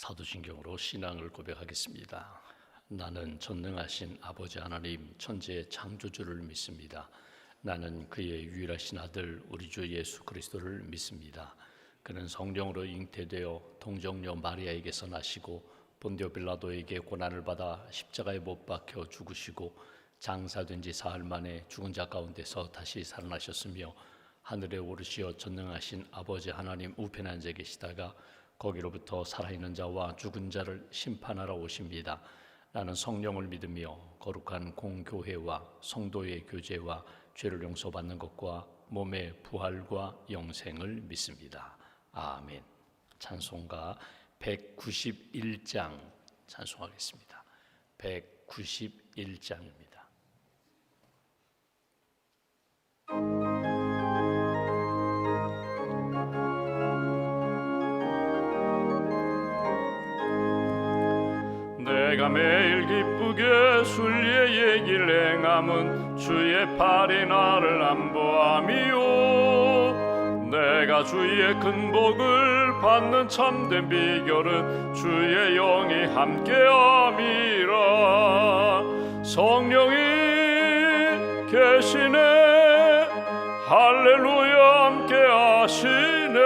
사도신경으로 신앙을 고백하겠습니다. 나는 전능하신 아버지 하나님 천지의 창조주를 믿습니다. 나는 그의 유일하신 아들 우리 주 예수 그리스도를 믿습니다. 그는 성령으로 잉태되어 동정녀 마리아에게서 나시고 본디오 빌라도에게 고난을 받아 십자가에 못 박혀 죽으시고 장사된 지 사흘 만에 죽은 자 가운데서 다시 살아나셨으며 하늘에 오르시어 전능하신 아버지 하나님 우편에 앉아 계시다가 거기로부터 살아있는 자와 죽은 자를 심판하러 오십니다. 나는 성령을 믿으며 거룩한 공교회와 성도의 교제와 죄를 용서받는 것과 몸의 부활과 영생을 믿습니다. 아멘. 찬송가 191장 찬송하겠습니다. 191장입니다. 내가 매일 기쁘게 순리의 얘기를 행함은 주의 팔이 나를 안보함이요. 내가 주의 큰 복을 받는 참된 비결은 주의 영이 함께함이라. 성령이 계시네, 할렐루야 함께하시네.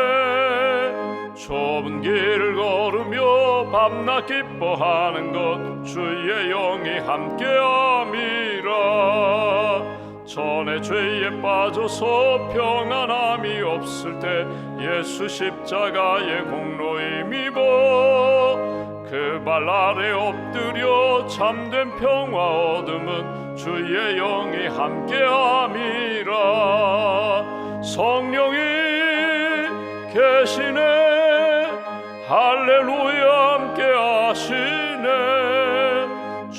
좁은 길을 걸으며 밤낮 기뻐하는 것 주의 영이 함께함이라. 전에 죄에 빠져서 평안함이 없을 때 예수 십자가의 공로 힘입어 그 발 아래 엎드려 참된 평화 얻음은 주의 영이 함께함이라. 성령이 계시네, 할렐루야 함께하시네.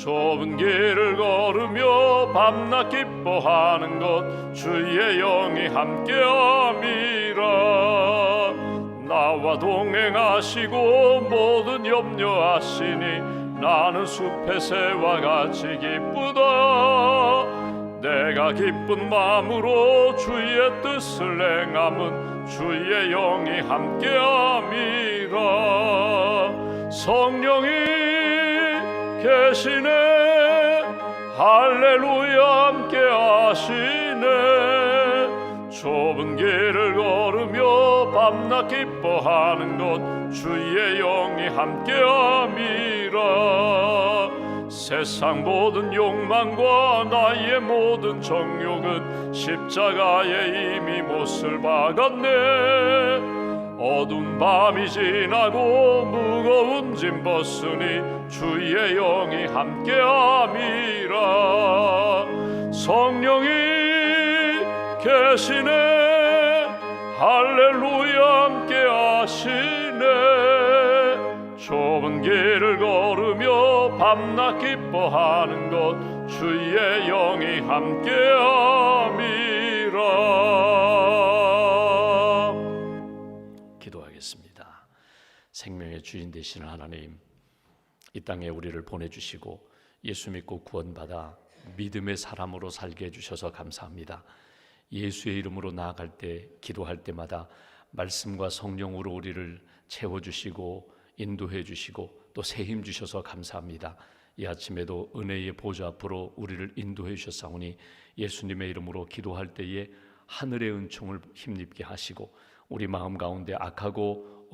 좁은 길을 걸으며 밤낮 기뻐하는 것 주의 영이 함께함이라. 나와 동행하시고 모든 염려하시니 나는 숲의 새와 같이 기쁘다. 내가 기쁜 마음으로 주의 뜻을 행함은 주의 영이 함께함이라. 성령이 계시네, 할렐루야 함께하시네. 좁은 길을 걸으며 밤낮 기뻐하는 것 주의 영이 함께함이라. 세상 모든 욕망과 나의 모든 정욕은 십자가에 이미 못을 박았네. 어두운 밤이 지나고 무거운 짐 벗으니 주의 영이 함께함이라. 성령이 계시네, 할렐루야 함께하시네. 좁은 길을 걸으며 밤낮 기뻐하는 것 주의 영이 함께함이라. 기도하겠습니다. 생명의 주인 되시는 하나님, 이 땅에 우리를 보내주시고 예수 믿고 구원받아 믿음의 사람으로 살게 해주셔서 감사합니다. 예수의 이름으로 나아갈 때, 기도할 때마다 말씀과 성령으로 우리를 채워주시고 인도해 주시고 또 새 힘 주셔서 감사합니다. 이 아침에도 은혜의 보좌 앞으로 우리를 인도해 주셨사오니 예수님의 이름으로 기도할 때에 하늘의 은총을 힘입게 하시고 우리 마음 가운데 악하고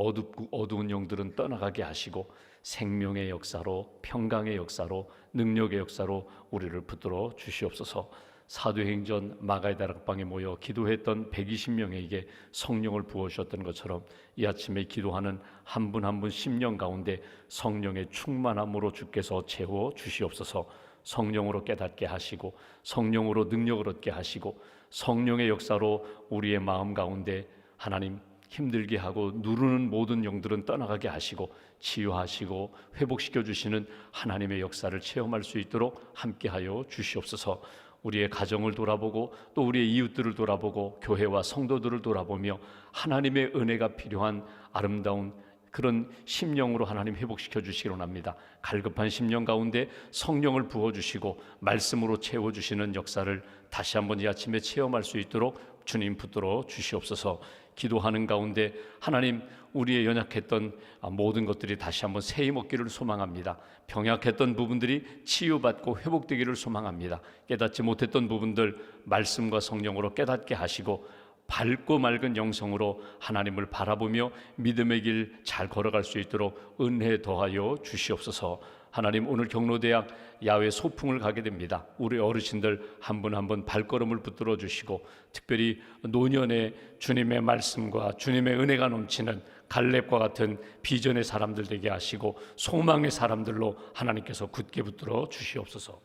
어두운 영들은 떠나가게 하시고 생명의 역사로, 평강의 역사로, 능력의 역사로 우리를 붙들어 주시옵소서. 사도행전 마가의 다락방에 모여 기도했던 120명에게 성령을 부어주셨던 것처럼 이 아침에 기도하는 한 분 한 분 심령 가운데 성령의 충만함으로 주께서 채워 주시옵소서. 성령으로 깨닫게 하시고 성령으로 능력을 얻게 하시고 성령의 역사로 우리의 마음 가운데 하나님 힘들게 하고 누르는 모든 영들은 떠나가게 하시고 치유하시고 회복시켜 주시는 하나님의 역사를 체험할 수 있도록 함께하여 주시옵소서. 우리의 가정을 돌아보고 또 우리의 이웃들을 돌아보고 교회와 성도들을 돌아보며 하나님의 은혜가 필요한 아름다운 그런 심령으로 하나님 회복시켜 주시기 원합니다. 갈급한 심령 가운데 성령을 부어주시고 말씀으로 채워주시는 역사를 다시 한번 이 아침에 체험할 수 있도록 주님 붙들어 주시옵소서. 기도하는 가운데 하나님, 우리의 연약했던 모든 것들이 다시 한번 새 힘 얻기를 소망합니다. 병약했던 부분들이 치유받고 회복되기를 소망합니다. 깨닫지 못했던 부분들 말씀과 성령으로 깨닫게 하시고 밝고 맑은 영성으로 하나님을 바라보며 믿음의 길 잘 걸어갈 수 있도록 은혜 더하여 주시옵소서. 하나님, 오늘 경로대학 야외 소풍을 가게 됩니다. 우리 어르신들 한 분 한 분 발걸음을 붙들어 주시고, 특별히 노년에 주님의 말씀과 주님의 은혜가 넘치는 갈렙과 같은 비전의 사람들 되게 하시고 소망의 사람들로 하나님께서 굳게 붙들어 주시옵소서.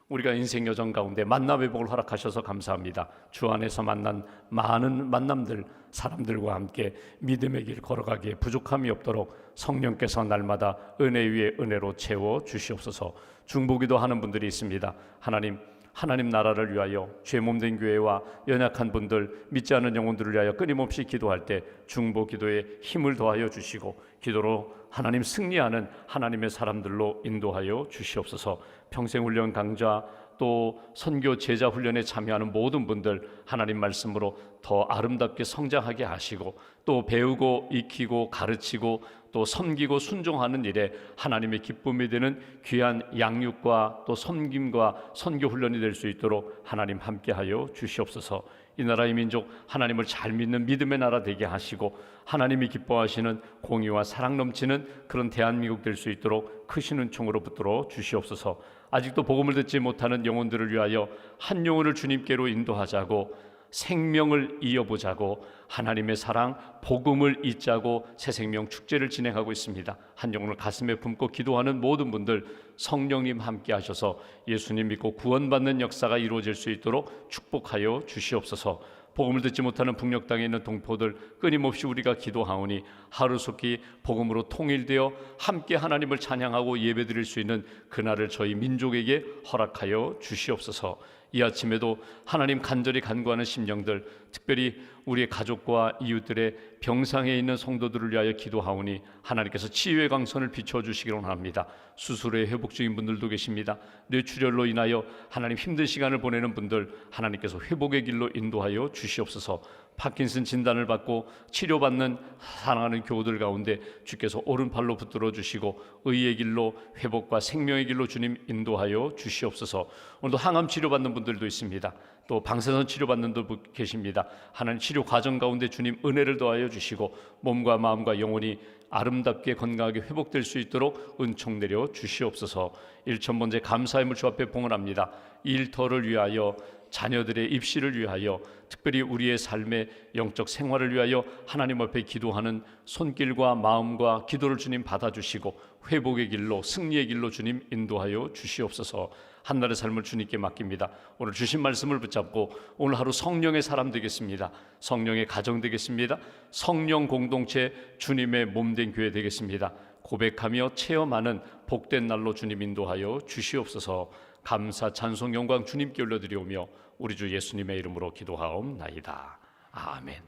우리가 인생 여정 가운데 만나 회복을 허락하셔서 감사합니다. 주 안에서 만난 많은 만남들, 사람들과 함께 믿음의 길 걸어가기에 부족함이 없도록 성령께서 날마다 은혜 위에 은혜로 채워 주시옵소서. 중보기도 하는 분들이 있습니다. 하나님 나라를 위하여 죄 몸된 교회와 연약한 분들, 믿지 않는 영혼들을 위하여 끊임없이 기도할 때 중보 기도에 힘을 더하여 주시고 기도로 하나님 승리하는 하나님의 사람들로 인도하여 주시옵소서. 평생훈련 강좌 또 선교 제자 훈련에 참여하는 모든 분들 하나님 말씀으로 더 아름답게 성장하게 하시고, 또 배우고 익히고 가르치고 또 섬기고 순종하는 일에 하나님의 기쁨이 되는 귀한 양육과 또 섬김과 선교 훈련이 될 수 있도록 하나님 함께하여 주시옵소서. 이 나라의 민족 하나님을 잘 믿는 믿음의 나라 되게 하시고 하나님이 기뻐하시는 공의와 사랑 넘치는 그런 대한민국 될 수 있도록 크신 은총으로 붙들어 주시옵소서. 아직도 복음을 듣지 못하는 영혼들을 위하여 한 영혼을 주님께로 인도하자고, 생명을 이어보자고, 하나님의 사랑 복음을 잇자고 새 생명 축제를 진행하고 있습니다. 한 영혼을 가슴에 품고 기도하는 모든 분들 성령님 함께 하셔서 예수님 믿고 구원받는 역사가 이루어질 수 있도록 축복하여 주시옵소서. 복음을 듣지 못하는 북녘 땅에 있는 동포들 끊임없이 우리가 기도하오니 하루속히 복음으로 통일되어 함께 하나님을 찬양하고 예배드릴 수 있는 그날을 저희 민족에게 허락하여 주시옵소서. 이 아침에도 하나님 간절히 간구하는 심령들, 특별히 우리의 가족과 이웃들의 병상에 있는 성도들을 위하여 기도하오니 하나님께서 치유의 광선을 비춰주시기를 원합니다. 수술에 회복 중인 분들도 계십니다. 뇌출혈로 인하여 하나님 힘든 시간을 보내는 분들 하나님께서 회복의 길로 인도하여 주시옵소서. 파킨슨 진단을 받고 치료받는 사랑하는 교우들 가운데 주께서 오른팔로 붙들어 주시고 의의 길로 회복과 생명의 길로 주님 인도하여 주시옵소서. 오늘도 항암 치료받는 분들도 있습니다. 또 방사선 치료받는 분도 계십니다. 하나님 치료 과정 가운데 주님 은혜를 더하여 주시고 몸과 마음과 영혼이 아름답게 건강하게 회복될 수 있도록 은총 내려 주시옵소서. 1,000번째 감사의 물 주 앞에 봉헌합니다. 일터를 위하여, 자녀들의 입시를 위하여, 특별히 우리의 삶의 영적 생활을 위하여 하나님 앞에 기도하는 손길과 마음과 기도를 주님 받아주시고 회복의 길로, 승리의 길로 주님 인도하여 주시옵소서. 한날의 삶을 주님께 맡깁니다. 오늘 주신 말씀을 붙잡고 오늘 하루 성령의 사람 되겠습니다. 성령의 가정 되겠습니다. 성령 공동체 주님의 몸된 교회 되겠습니다. 고백하며 체험하는 복된 날로 주님 인도하여 주시옵소서. 감사 찬송 영광 주님께 올려드리오며 우리 주 예수님의 이름으로 기도하옵나이다. 아멘.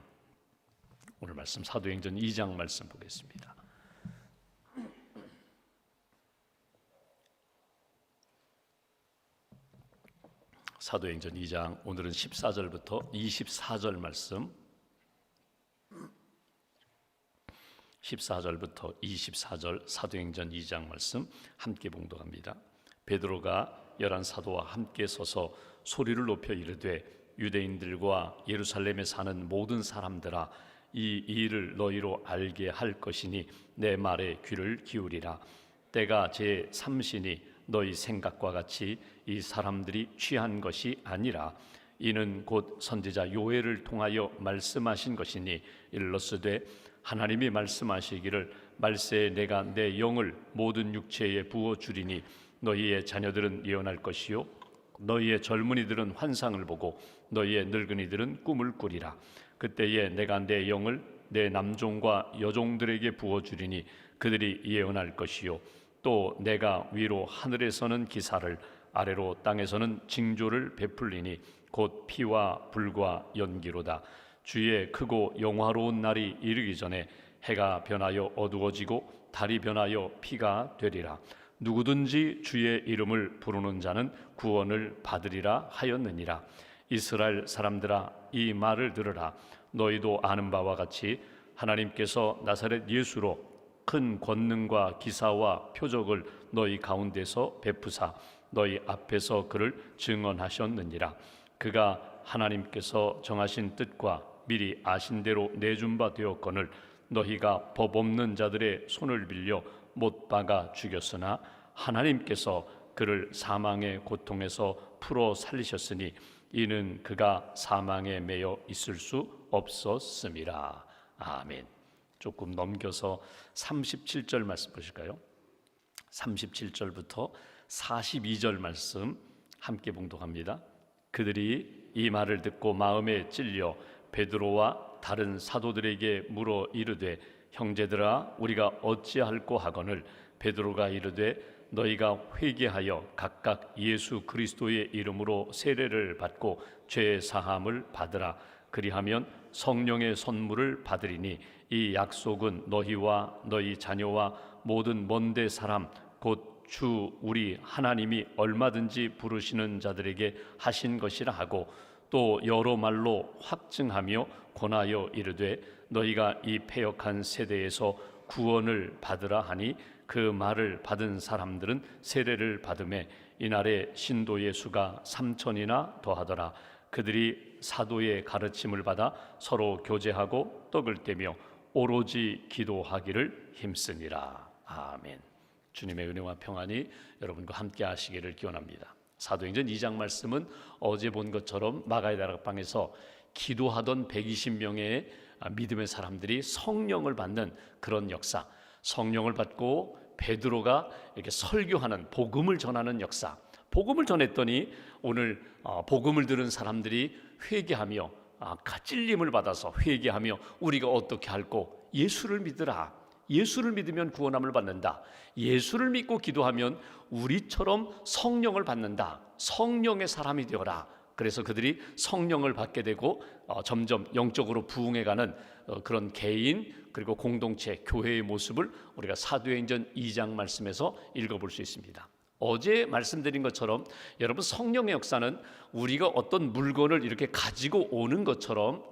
오늘 말씀 사도행전 2장 말씀 보겠습니다. 사도행전 2장 오늘은 14절부터 24절 말씀, 14절부터 24절 사도행전 2장 말씀 함께 봉독합니다. 베드로가 11사도와 함께 서서 소리를 높여 이르되 유대인들과 예루살렘에 사는 모든 사람들아, 이 일을 너희로 알게 할 것이니 내 말에 귀를 기울이라. 때가 제 3시니 너희 생각과 같이 이 사람들이 취한 것이 아니라 이는 곧 선지자 요엘을 통하여 말씀하신 것이니 일러스되 하나님이 말씀하시기를 말세에 내가 내 영을 모든 육체에 부어 주리니 너희의 자녀들은 예언할 것이요 너희의 젊은이들은 환상을 보고 너희의 늙은이들은 꿈을 꾸리라. 그때에 내가 내 영을 내 남종과 여종들에게 부어 주리니 그들이 예언할 것이요 또 내가 위로 하늘에서는 기사를 아래로 땅에서는 징조를 베풀리니 곧 피와 불과 연기로다. 주의 크고 영화로운 날이 이르기 전에 해가 변하여 어두워지고 달이 변하여 피가 되리라. 누구든지 주의 이름을 부르는 자는 구원을 받으리라 하였느니라. 이스라엘 사람들아, 이 말을 들으라. 너희도 아는 바와 같이 하나님께서 나사렛 예수로 큰 권능과 기사와 표적을 너희 가운데서 베푸사 너희 앞에서 그를 증언하셨느니라. 그가 하나님께서 정하신 뜻과 미리 아신 대로 내준 바 되었거늘 너희가 법 없는 자들의 손을 빌려 못 박아 죽였으나 하나님께서 그를 사망의 고통에서 풀어 살리셨으니 이는 그가 사망에 매여 있을 수 없었음이라. 아멘. 조금 넘겨서 37절 말씀 보실까요? 37절부터 42절 말씀 함께 봉독합니다. 그들이 이 말을 듣고 마음에 찔려 베드로와 다른 사도들에게 물어 이르되 형제들아 우리가 어찌할꼬 하거늘 베드로가 이르되 너희가 회개하여 각각 예수 그리스도의 이름으로 세례를 받고 죄 사함을 받으라. 그리하면 성령의 선물을 받으리니 이 약속은 너희와 너희 자녀와 모든 먼데 사람 곧 주 우리 하나님이 얼마든지 부르시는 자들에게 하신 것이라 하고 또 여러 말로 확증하며 권하여 이르되 너희가 이 패역한 세대에서 구원을 받으라 하니 그 말을 받은 사람들은 세례를 받음에 이날에 신도의 수가 3,000이나 더하더라. 그들이 사도의 가르침을 받아 서로 교제하고 떡을 떼며 오로지 기도하기를 힘쓰니라. 아멘. 주님의 은혜와 평안이 여러분과 함께 하시기를 기원합니다. 사도행전 2장 말씀은 어제 본 것처럼 마가의 다락방에서 기도하던 120명의 믿음의 사람들이 성령을 받는 그런 역사, 성령을 받고 베드로가 이렇게 설교하는 복음을 전하는 역사, 복음을 전했더니 오늘 복음을 들은 사람들이 회개하며 찔림을 받아서 회개하며 우리가 어떻게 할꼬? 예수를 믿으라. 예수를 믿으면 구원함을 받는다. 예수를 믿고 기도하면 우리처럼 성령을 받는다. 성령의 사람이 되어라. 그래서 그들이 성령을 받게 되고 점점 영적으로 부흥해가는 그런 개인 그리고 공동체, 교회의 모습을 우리가 사도행전 2장 말씀에서 읽어볼 수 있습니다. 어제 말씀드린 것처럼 여러분 성령의 역사는 우리가 어떤 물건을 이렇게 가지고 오는 것처럼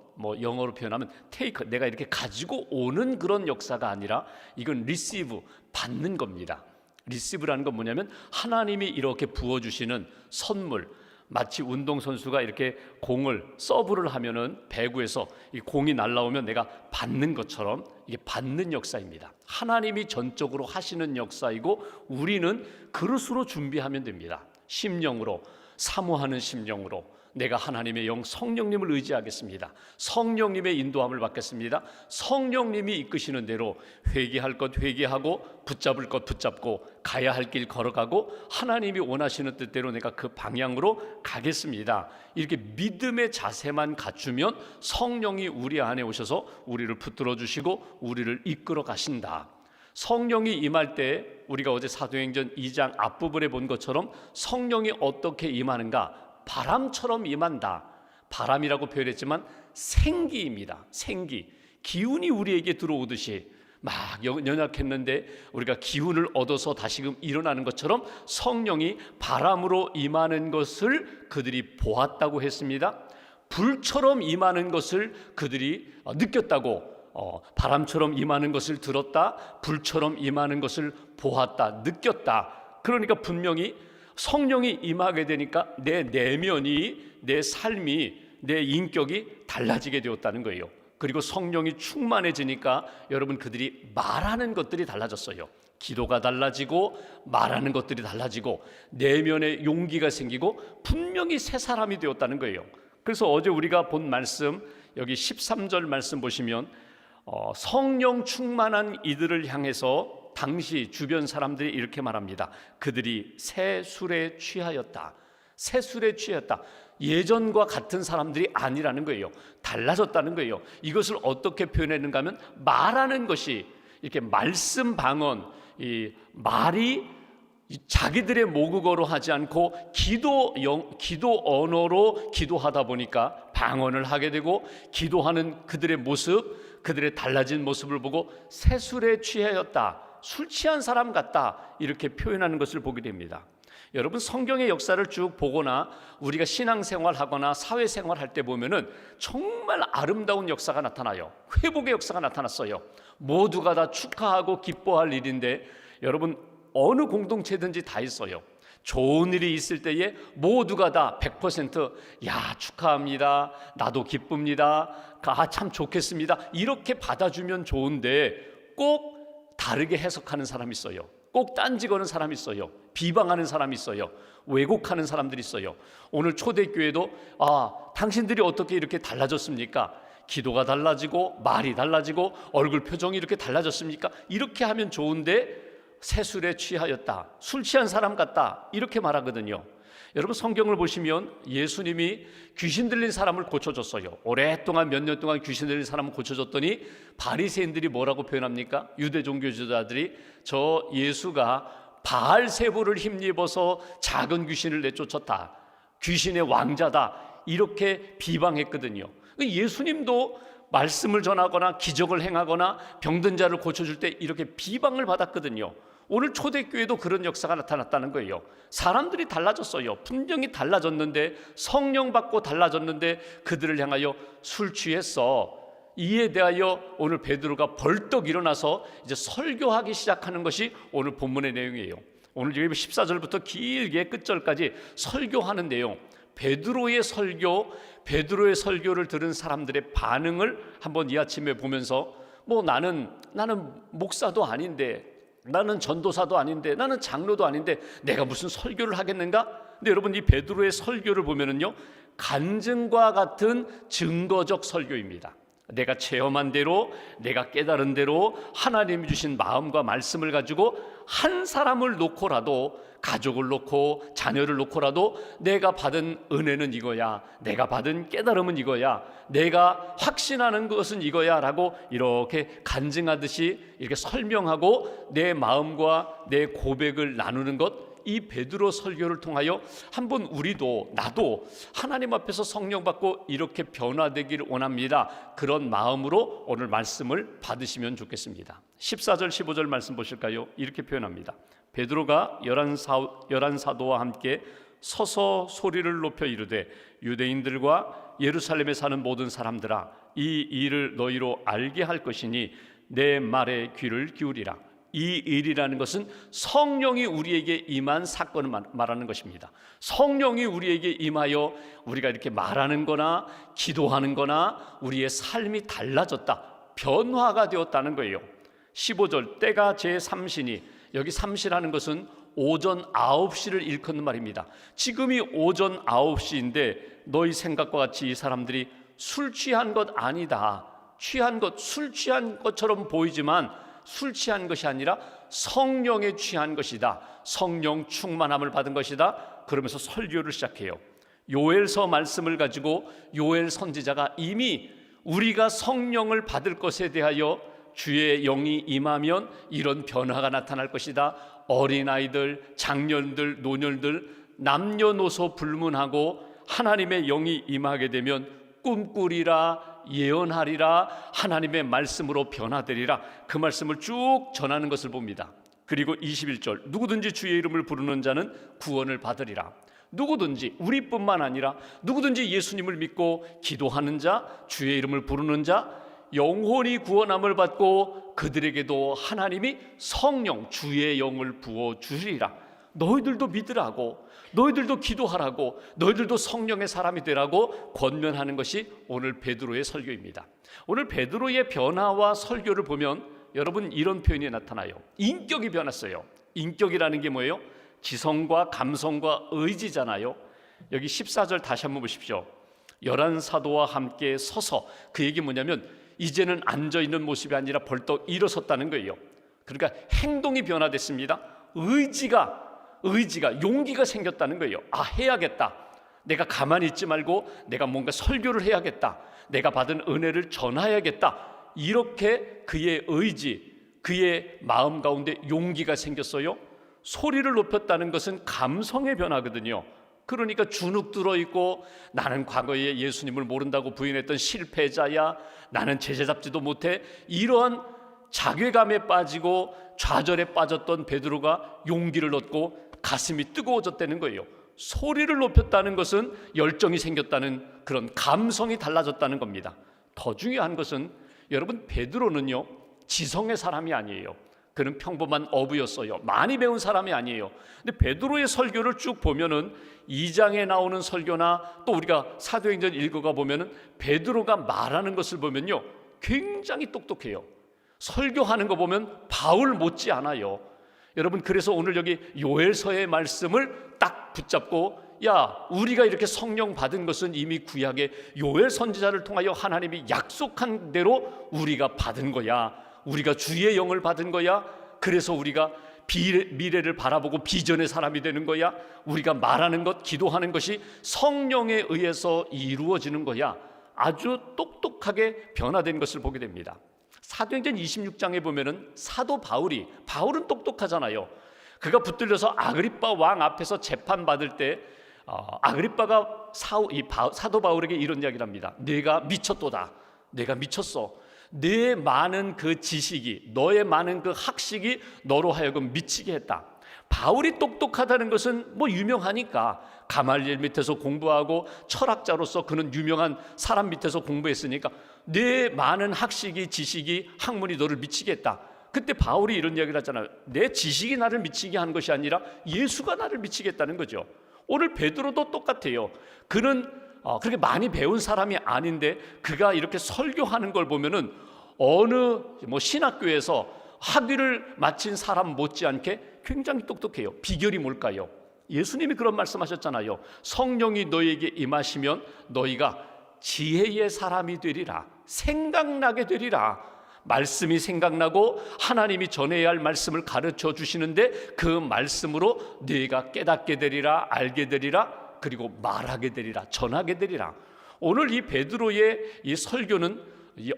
영어로 표현하면 take, 내가 이렇게 가지고 오는 그런 역사가 아니라 이건 receive, 받는 겁니다. receive라는 건 뭐냐면 하나님이 이렇게 부어주시는 선물, 마치 운동선수가 이렇게 공을 서브를 하면은 배구에서 이 공이 날아오면 내가 받는 것처럼 이게 받는 역사입니다. 하나님이 전적으로 하시는 역사이고 우리는 그릇으로 준비하면 됩니다. 심령으로, 사모하는 심령으로 내가 하나님의 영 성령님을 의지하겠습니다. 성령님의 인도함을 받겠습니다. 성령님이 이끄시는 대로 회개할 것 회개하고 붙잡을 것 붙잡고 가야 할 길 걸어가고 하나님이 원하시는 뜻대로 내가 그 방향으로 가겠습니다. 이렇게 믿음의 자세만 갖추면 성령이 우리 안에 오셔서 우리를 붙들어 주시고 우리를 이끌어 가신다. 성령이 임할 때 우리가 어제 사도행전 2장 앞부분에 본 것처럼 성령이 어떻게 임하는가? 바람처럼 임한다. 바람이라고 표현했지만 생기입니다. 생기, 기운이 우리에게 들어오듯이 막 연약했는데 우리가 기운을 얻어서 다시금 일어나는 것처럼 성령이 바람으로 임하는 것을 그들이 보았다고 했습니다. 불처럼 임하는 것을 그들이 느꼈다고, 바람처럼 임하는 것을 들었다, 불처럼 임하는 것을 보았다, 느꼈다. 그러니까 분명히 성령이 임하게 되니까 내 내면이, 내 삶이, 내 인격이 달라지게 되었다는 거예요. 그리고 성령이 충만해지니까 여러분 그들이 말하는 것들이 달라졌어요. 기도가 달라지고 말하는 것들이 달라지고 내면에 용기가 생기고 분명히 새 사람이 되었다는 거예요. 그래서 어제 우리가 본 말씀 여기 13절 말씀 보시면 성령 충만한 이들을 향해서 당시 주변 사람들이 이렇게 말합니다. 그들이 새 술에 취하였다. 새 술에 취했다. 예전과 같은 사람들이 아니라는 거예요. 달라졌다는 거예요. 이것을 어떻게 표현했는가 하면 말하는 것이 이렇게 말씀 방언, 이 말이 자기들의 모국어로 하지 않고 기도 언어로 기도하다 보니까 방언을 하게 되고 기도하는 그들의 모습, 그들의 달라진 모습을 보고 새 술에 취하였다. 술 취한 사람 같다. 이렇게 표현하는 것을 보게 됩니다. 여러분, 성경의 역사를 쭉 보거나 우리가 신앙생활 하거나 사회생활 할 때 보면은 정말 아름다운 역사가 나타나요. 회복의 역사가 나타났어요. 모두가 다 축하하고 기뻐할 일인데 여러분, 어느 공동체든지 다 있어요. 좋은 일이 있을 때에 모두가 다 100% 야, 축하합니다, 나도 기쁩니다, 참 좋겠습니다, 이렇게 받아주면 좋은데 꼭 다르게 해석하는 사람이 있어요. 꼭 딴지 거는 사람이 있어요. 비방하는 사람이 있어요. 왜곡하는 사람들이 있어요. 오늘 초대교회도 당신들이 어떻게 이렇게 달라졌습니까? 기도가 달라지고 말이 달라지고 얼굴 표정이 이렇게 달라졌습니까? 이렇게 하면 좋은데 새술에 취하였다, 술 취한 사람 같다, 이렇게 말하거든요. 여러분, 성경을 보시면 예수님이 귀신 들린 사람을 고쳐줬어요. 오랫동안 몇 년 동안 귀신 들린 사람을 고쳐줬더니 바리새인들이 뭐라고 표현합니까? 유대 종교 지도자들이 저 예수가 바알세부를 힘입어서 작은 귀신을 내쫓았다, 귀신의 왕자다, 이렇게 비방했거든요. 예수님도 말씀을 전하거나 기적을 행하거나 병든 자를 고쳐줄 때 이렇게 비방을 받았거든요. 오늘 초대교회도 그런 역사가 나타났다는 거예요. 사람들이 달라졌어요. 분명히 달라졌는데, 성령 받고 달라졌는데 그들을 향하여 술 취했어. 이에 대하여 오늘 베드로가 벌떡 일어나서 이제 설교하기 시작하는 것이 오늘 본문의 내용이에요. 오늘 여기 14절부터 길게 끝절까지 설교하는 내용, 베드로의 설교를 들은 사람들의 반응을 한번 이 아침에 보면서 나는 목사도 아닌데, 나는 전도사도 아닌데, 나는 장로도 아닌데 내가 무슨 설교를 하겠는가? 근데 여러분, 이 베드로의 설교를 보면은요, 간증과 같은 증거적 설교입니다. 내가 체험한 대로, 내가 깨달은 대로 하나님이 주신 마음과 말씀을 가지고 한 사람을 놓고라도, 가족을 놓고 자녀를 놓고라도 내가 받은 은혜는 이거야, 내가 받은 깨달음은 이거야, 내가 확신하는 것은 이거야 라고 이렇게 간증하듯이 이렇게 설명하고 내 마음과 내 고백을 나누는 것, 이 베드로 설교를 통하여 한번 우리도, 나도 하나님 앞에서 성령 받고 이렇게 변화되기를 원합니다. 그런 마음으로 오늘 말씀을 받으시면 좋겠습니다. 14절 15절 말씀 보실까요? 이렇게 표현합니다. 베드로가 열한 사도와 함께 서서 소리를 높여 이르되, 유대인들과 예루살렘에 사는 모든 사람들아, 이 일을 너희로 알게 할 것이니 내 말에 귀를 기울이라. 이 일이라는 것은 성령이 우리에게 임한 사건을 말하는 것입니다. 성령이 우리에게 임하여 우리가 이렇게 말하는 거나 기도하는 거나 우리의 삶이 달라졌다, 변화가 되었다는 거예요. 15절, 때가 제3시니, 여기 3시라는 것은 오전 9시를 일컫는 말입니다. 지금이 오전 9시인데 너희 생각과 같이 이 사람들이 술 취한 것 아니다, 술 취한 것처럼 보이지만 술 취한 것이 아니라 성령에 취한 것이다, 성령 충만함을 받은 것이다, 그러면서 설교를 시작해요. 요엘서 말씀을 가지고 요엘 선지자가 이미 우리가 성령을 받을 것에 대하여 주의 영이 임하면 이런 변화가 나타날 것이다, 어린아이들, 장년들, 노년들 남녀노소 불문하고 하나님의 영이 임하게 되면 꿈꾸리라, 예언하리라, 하나님의 말씀으로 변화되리라, 그 말씀을 쭉 전하는 것을 봅니다. 그리고 21절, 누구든지 주의 이름을 부르는 자는 구원을 받으리라. 누구든지, 우리뿐만 아니라 누구든지 예수님을 믿고 기도하는 자, 주의 이름을 부르는 자 영혼이 구원함을 받고 그들에게도 하나님이 성령, 주의 영을 부어주시리라. 너희들도 믿으라고, 너희들도 기도하라고, 너희들도 성령의 사람이 되라고 권면하는 것이 오늘 베드로의 설교입니다. 오늘 베드로의 변화와 설교를 보면 여러분, 이런 표현이 나타나요. 인격이 변했어요. 인격이라는 게 뭐예요? 지성과 감성과 의지잖아요. 여기 14절 다시 한번 보십시오. 11사도와 함께 서서, 그 얘기 뭐냐면 이제는 앉아있는 모습이 아니라 벌떡 일어섰다는 거예요. 그러니까 행동이 변화됐습니다. 의지가 용기가 생겼다는 거예요. 해야겠다, 내가 가만히 있지 말고 내가 뭔가 설교를 해야겠다, 내가 받은 은혜를 전해야겠다, 이렇게 그의 의지, 그의 마음 가운데 용기가 생겼어요. 소리를 높였다는 것은 감성의 변화거든요. 그러니까 주눅 들어있고 나는 과거에 예수님을 모른다고 부인했던 실패자야, 나는 제자 잡지도 못해, 이러한 자괴감에 빠지고 좌절에 빠졌던 베드로가 용기를 얻고 가슴이 뜨거워졌다는 거예요. 소리를 높였다는 것은 열정이 생겼다는 그런 감성이 달라졌다는 겁니다. 더 중요한 것은 여러분, 베드로는요 지성의 사람이 아니에요. 그는 평범한 어부였어요. 많이 배운 사람이 아니에요. 근데 베드로의 설교를 쭉 보면은 2장에 나오는 설교나 또 우리가 사도행전 읽어가 보면은 베드로가 말하는 것을 보면요 굉장히 똑똑해요. 설교하는 거 보면 바울 못지 않아요. 여러분, 그래서 오늘 여기 요엘서의 말씀을 딱 붙잡고, 야, 우리가 이렇게 성령 받은 것은 이미 구약의 요엘 선지자를 통하여 하나님이 약속한 대로 우리가 받은 거야. 우리가 주의 영을 받은 거야. 그래서 우리가 미래를 바라보고 비전의 사람이 되는 거야. 우리가 말하는 것, 기도하는 것이 성령에 의해서 이루어지는 거야. 아주 똑똑하게 변화된 것을 보게 됩니다. 사도행전 26장에 보면은 사도 바울은 똑똑하잖아요. 그가 붙들려서 아그리빠 왕 앞에서 재판받을 때 아그리빠가 사도 바울에게 이런 이야기를 합니다. 내가 미쳤도다. 내가 미쳤어. 내 많은 그 지식이, 너의 많은 그 학식이 너로 하여금 미치게 했다. 바울이 똑똑하다는 것은 뭐 유명하니까 가말리엘 밑에서 공부하고 철학자로서 그는 유명한 사람 밑에서 공부했으니까 내 많은 학식이, 지식이, 학문이 너를 미치게 했다. 그때 바울이 이런 이야기를 하잖아요. 내 지식이 나를 미치게 한 것이 아니라 예수가 나를 미치게 했다는 거죠. 오늘 베드로도 똑같아요. 그는 그렇게 많이 배운 사람이 아닌데 그가 이렇게 설교하는 걸 보면은 어느 신학교에서 학위를 마친 사람 못지않게 굉장히 똑똑해요. 비결이 뭘까요? 예수님이 그런 말씀하셨잖아요. 성령이 너희에게 임하시면 너희가 지혜의 사람이 되리라. 생각나게 되리라. 말씀이 생각나고 하나님이 전해야 할 말씀을 가르쳐 주시는데 그 말씀으로 너희가 깨닫게 되리라, 알게 되리라, 그리고 말하게 되리라, 전하게 되리라. 오늘 이 베드로의 이 설교는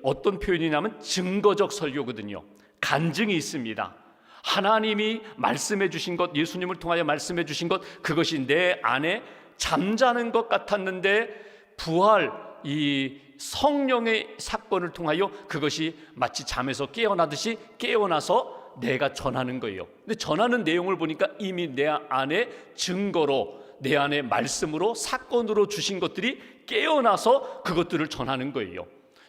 어떤 표현이냐면 증거적 설교거든요. 간증이 있습니다. 하나님이 말씀해 주신 것, 예수님을 통하여 말씀해 주신 것, 그것이 내 안에 잠자는 것 같았는데 부활, 이 성령의 사건을 통하여 그것이 마치 잠에서 깨어나듯이 깨어나서 내가 전하는 거예요. 근데 전하는 내용을 보니까 이미 내 안에 증거로, 내 안에 말씀으로, 사건으로 주신 것들이 깨어나서 그것들을 전하는 거예요.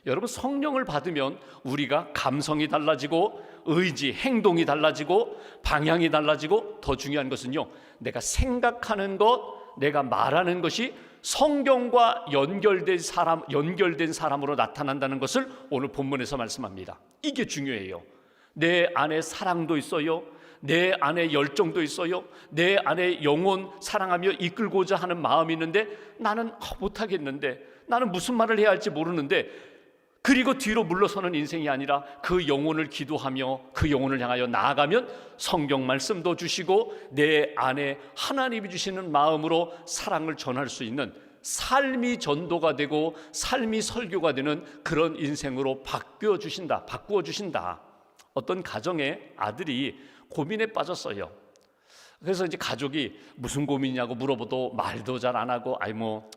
여러분, 성령을 받으면 우리가 감성이 달라지고 의지, 행동이 달라지고 방향이 달라지고 더 중요한 것은요, 내가 생각하는 것, 내가 말하는 것이 성경과 연결된 사람으로 나타난다는 것을 오늘 본문에서 말씀합니다. 이게 중요해요. 내 안에 사랑도 있어요. 내 안에 열정도 있어요. 내 안에 영혼 사랑하며 이끌고자 하는 마음이 있는데 나는 못하겠는데, 나는 무슨 말을 해야 할지 모르는데, 그리고 뒤로 물러서는 인생이 아니라 그 영혼을 기도하며 그 영혼을 향하여 나아가면 성경 말씀도 주시고 내 안에 하나님이 주시는 마음으로 사랑을 전할 수 있는 삶이 전도가 되고 삶이 설교가 되는 그런 인생으로 바꾸어 주신다. 어떤 가정에 아들이 고민에 빠졌어요. 그래서 이제 가족이 무슨 고민이냐고 물어봐도 말도 잘 안 하고,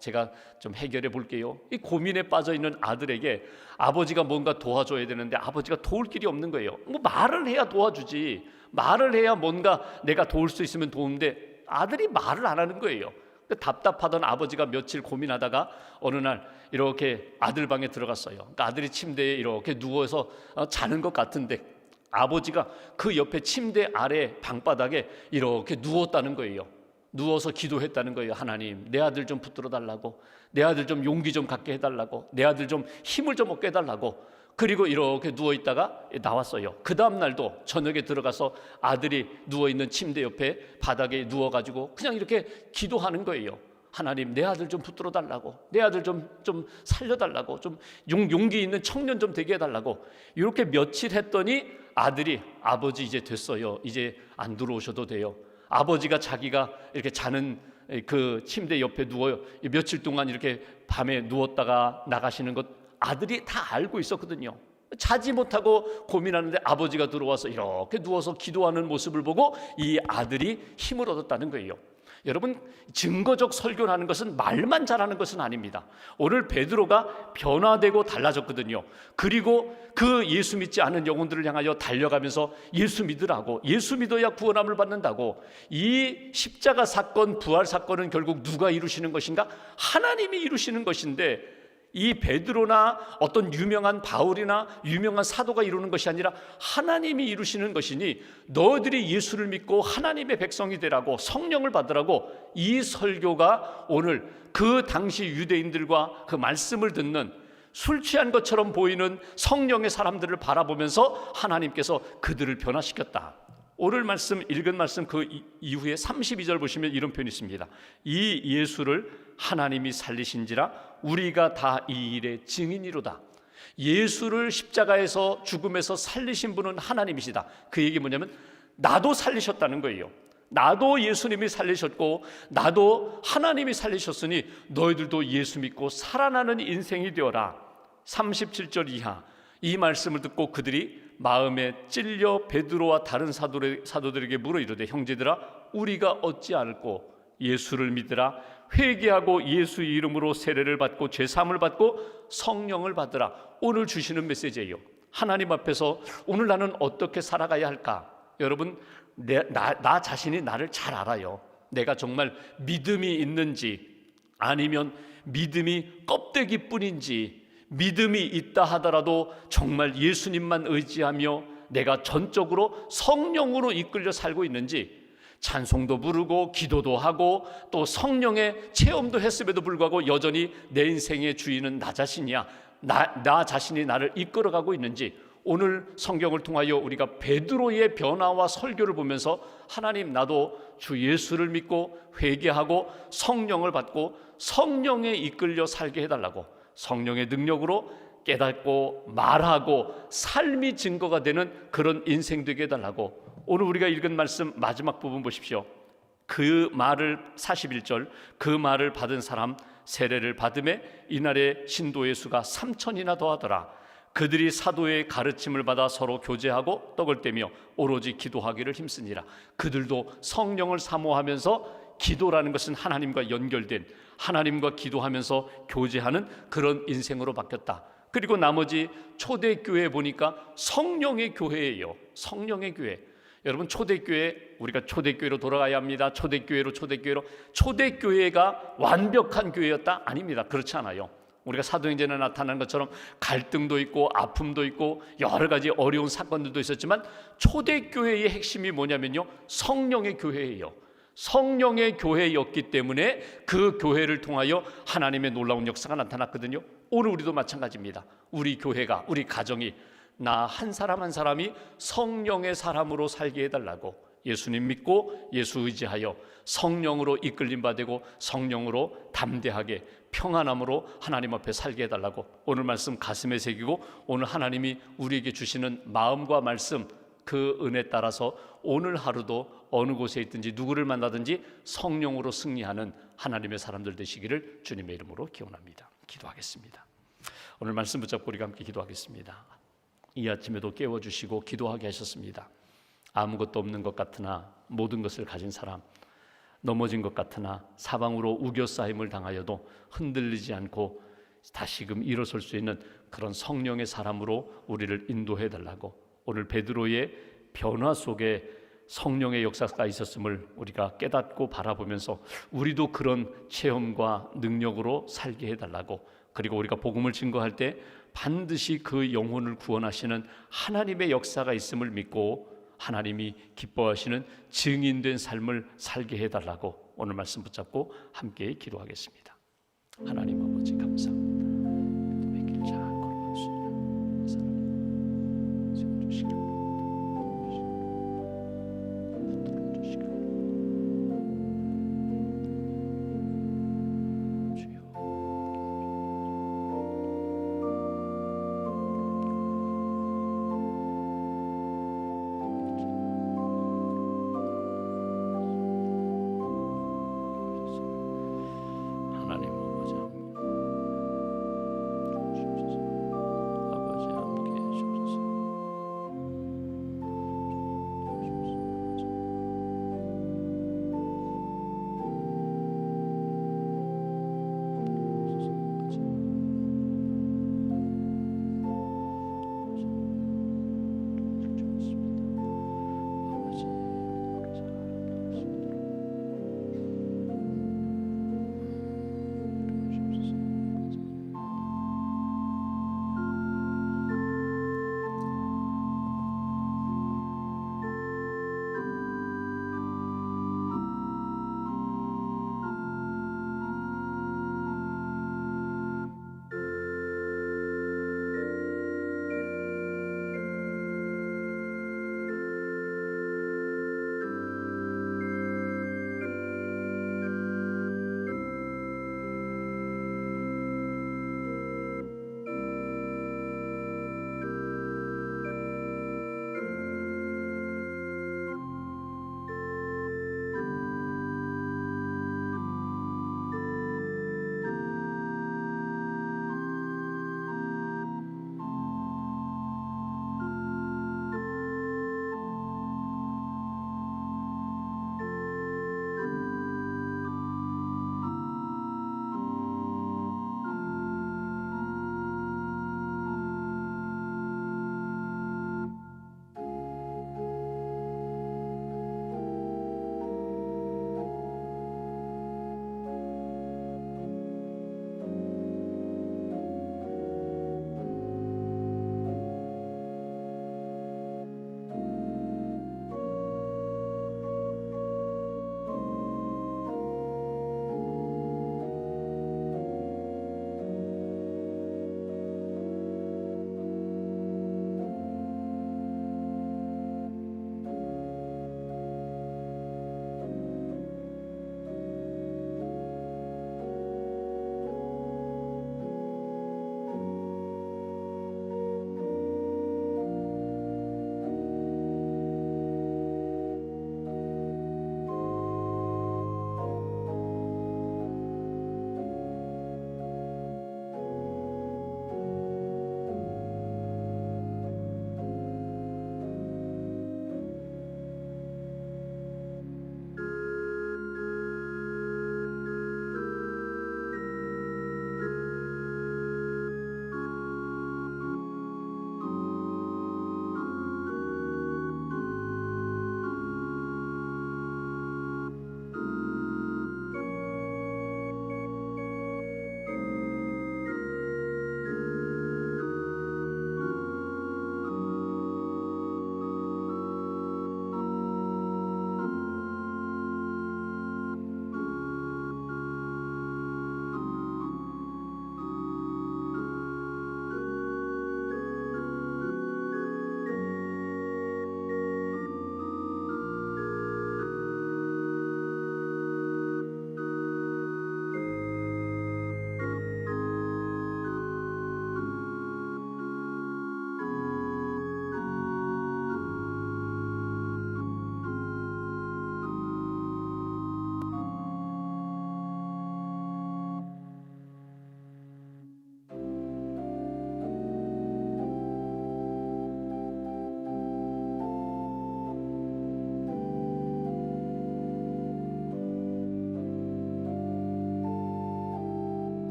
제가 좀 해결해 볼게요. 이 고민에 빠져 있는 아들에게 아버지가 뭔가 도와줘야 되는데 아버지가 도울 길이 없는 거예요. 말을 해야 도와주지. 말을 해야 뭔가 내가 도울 수 있으면 도우는데 아들이 말을 안 하는 거예요. 답답하던 아버지가 며칠 고민하다가 어느 날 이렇게 아들 방에 들어갔어요. 그러니까 아들이 침대에 이렇게 누워서 자는 것 같은데 아버지가 그 옆에 침대 아래 방바닥에 이렇게 누웠다는 거예요. 누워서 기도했다는 거예요. 하나님, 내 아들 좀 붙들어 달라고, 내 아들 좀 용기 좀 갖게 해달라고, 내 아들 좀 힘을 좀 얻게 해달라고. 그리고 이렇게 누워있다가 나왔어요. 그 다음 날도 저녁에 들어가서 아들이 누워있는 침대 옆에 바닥에 누워가지고 그냥 이렇게 기도하는 거예요. 하나님, 내 아들 좀 붙들어 달라고, 내 아들 좀 살려달라고, 좀 용기 있는 청년 좀 되게 해달라고. 이렇게 며칠 했더니 아들이, 아버지 이제 됐어요. 이제 안 들어오셔도 돼요. 아버지가 자기가 이렇게 자는 그 침대 옆에 누워요. 며칠 동안 이렇게 밤에 누웠다가 나가시는 것 아들이 다 알고 있었거든요. 자지 못하고 고민하는데 아버지가 들어와서 이렇게 누워서 기도하는 모습을 보고 이 아들이 힘을 얻었다는 거예요. 여러분, 증거적 설교라는 것은 말만 잘하는 것은 아닙니다. 오늘 베드로가 변화되고 달라졌거든요. 그리고 그 예수 믿지 않은 영혼들을 향하여 달려가면서 예수 믿으라고, 예수 믿어야 구원함을 받는다고. 이 십자가 사건, 부활 사건은 결국 누가 이루시는 것인가? 하나님이 이루시는 것인데, 이 베드로나 어떤 유명한 바울이나 유명한 사도가 이루는 것이 아니라 하나님이 이루시는 것이니 너희들이 예수를 믿고 하나님의 백성이 되라고, 성령을 받으라고. 이 설교가 오늘 그 당시 유대인들과 그 말씀을 듣는 술 취한 것처럼 보이는 성령의 사람들을 바라보면서 하나님께서 그들을 변화시켰다. 오늘 말씀, 읽은 말씀 그 이후에 32절 보시면 이런 표현이 있습니다. 이 예수를 하나님이 살리신지라 우리가 다 이 일의 증인이로다. 예수를 십자가에서 죽음에서 살리신 분은 하나님이시다. 그 얘기 뭐냐면 나도 살리셨다는 거예요. 나도 예수님이 살리셨고 나도 하나님이 살리셨으니 너희들도 예수 믿고 살아나는 인생이 되어라. 37절 이하 이 말씀을 듣고 그들이 마음에 찔려 베드로와 다른 사도들에게 물어 이르되 형제들아 우리가 어찌 않을꼬 예수를 믿으라 회개하고 예수 이름으로 세례를 받고 죄사함을 받고 성령을 받으라. 오늘 주시는 메시지예요. 하나님 앞에서 오늘 나는 어떻게 살아가야 할까? 여러분, 나 자신이 나를 잘 알아요. 내가 정말 믿음이 있는지 아니면 믿음이 껍데기뿐인지, 믿음이 있다 하더라도 정말 예수님만 의지하며 내가 전적으로 성령으로 이끌려 살고 있는지, 찬송도 부르고 기도도 하고 또 성령의 체험도 했음에도 불구하고 여전히 내 인생의 주인은 나 자신이야. 나 자신이 나를 이끌어가고 있는지, 오늘 성경을 통하여 우리가 베드로의 변화와 설교를 보면서 하나님, 나도 주 예수를 믿고 회개하고 성령을 받고 성령에 이끌려 살게 해달라고, 성령의 능력으로 깨닫고 말하고 삶이 증거가 되는 그런 인생 되게 해달라고. 오늘 우리가 읽은 말씀 마지막 부분 보십시오. 그 말을 41절 그 말을 받은 사람 세례를 받음에 이날의 신도의 수가 3,000이나 더하더라. 그들이 사도의 가르침을 받아 서로 교제하고 떡을 떼며 오로지 기도하기를 힘쓰니라. 그들도 성령을 사모하면서, 기도라는 것은 하나님과 연결된, 하나님과 기도하면서 교제하는 그런 인생으로 바뀌었다. 그리고 나머지 초대교회 보니까 성령의 교회예요. 성령의 교회. 여러분, 초대교회, 우리가 초대교회로 돌아가야 합니다. 초대교회로. 초대교회가 완벽한 교회였다? 아닙니다. 그렇지 않아요. 우리가 사도행전에 나타난 것처럼 갈등도 있고 아픔도 있고 여러 가지 어려운 사건들도 있었지만 초대교회의 핵심이 뭐냐면요, 성령의 교회예요. 성령의 교회였기 때문에 그 교회를 통하여 하나님의 놀라운 역사가 나타났거든요. 오늘 우리도 마찬가지입니다. 우리 교회가, 우리 가정이, 나 한 사람 한 사람이 성령의 사람으로 살게 해달라고, 예수님 믿고 예수 의지하여 성령으로 이끌림 받고 성령으로 담대하게 평안함으로 하나님 앞에 살게 해달라고 오늘 말씀 가슴에 새기고, 오늘 하나님이 우리에게 주시는 마음과 말씀, 그 은혜 따라서 오늘 하루도 어느 곳에 있든지 누구를 만나든지 성령으로 승리하는 하나님의 사람들 되시기를 주님의 이름으로 기원합니다. 기도하겠습니다. 오늘 말씀 붙잡고 우리가 함께 기도하겠습니다. 이 아침에도 깨워주시고 기도하게 하셨습니다. 아무것도 없는 것 같으나 모든 것을 가진 사람, 넘어진 것 같으나 사방으로 우겨싸임을 당하여도 흔들리지 않고 다시금 일어설 수 있는 그런 성령의 사람으로 우리를 인도해 달라고, 오늘 베드로의 변화 속에 성령의 역사가 있었음을 우리가 깨닫고 바라보면서 우리도 그런 체험과 능력으로 살게 해달라고, 그리고 우리가 복음을 증거할 때 반드시 그 영혼을 구원하시는 하나님의 역사가 있음을 믿고 하나님이 기뻐하시는 증인된 삶을 살게 해달라고 오늘 말씀 붙잡고 함께 기도하겠습니다. 하나님 아버지 감사합니다.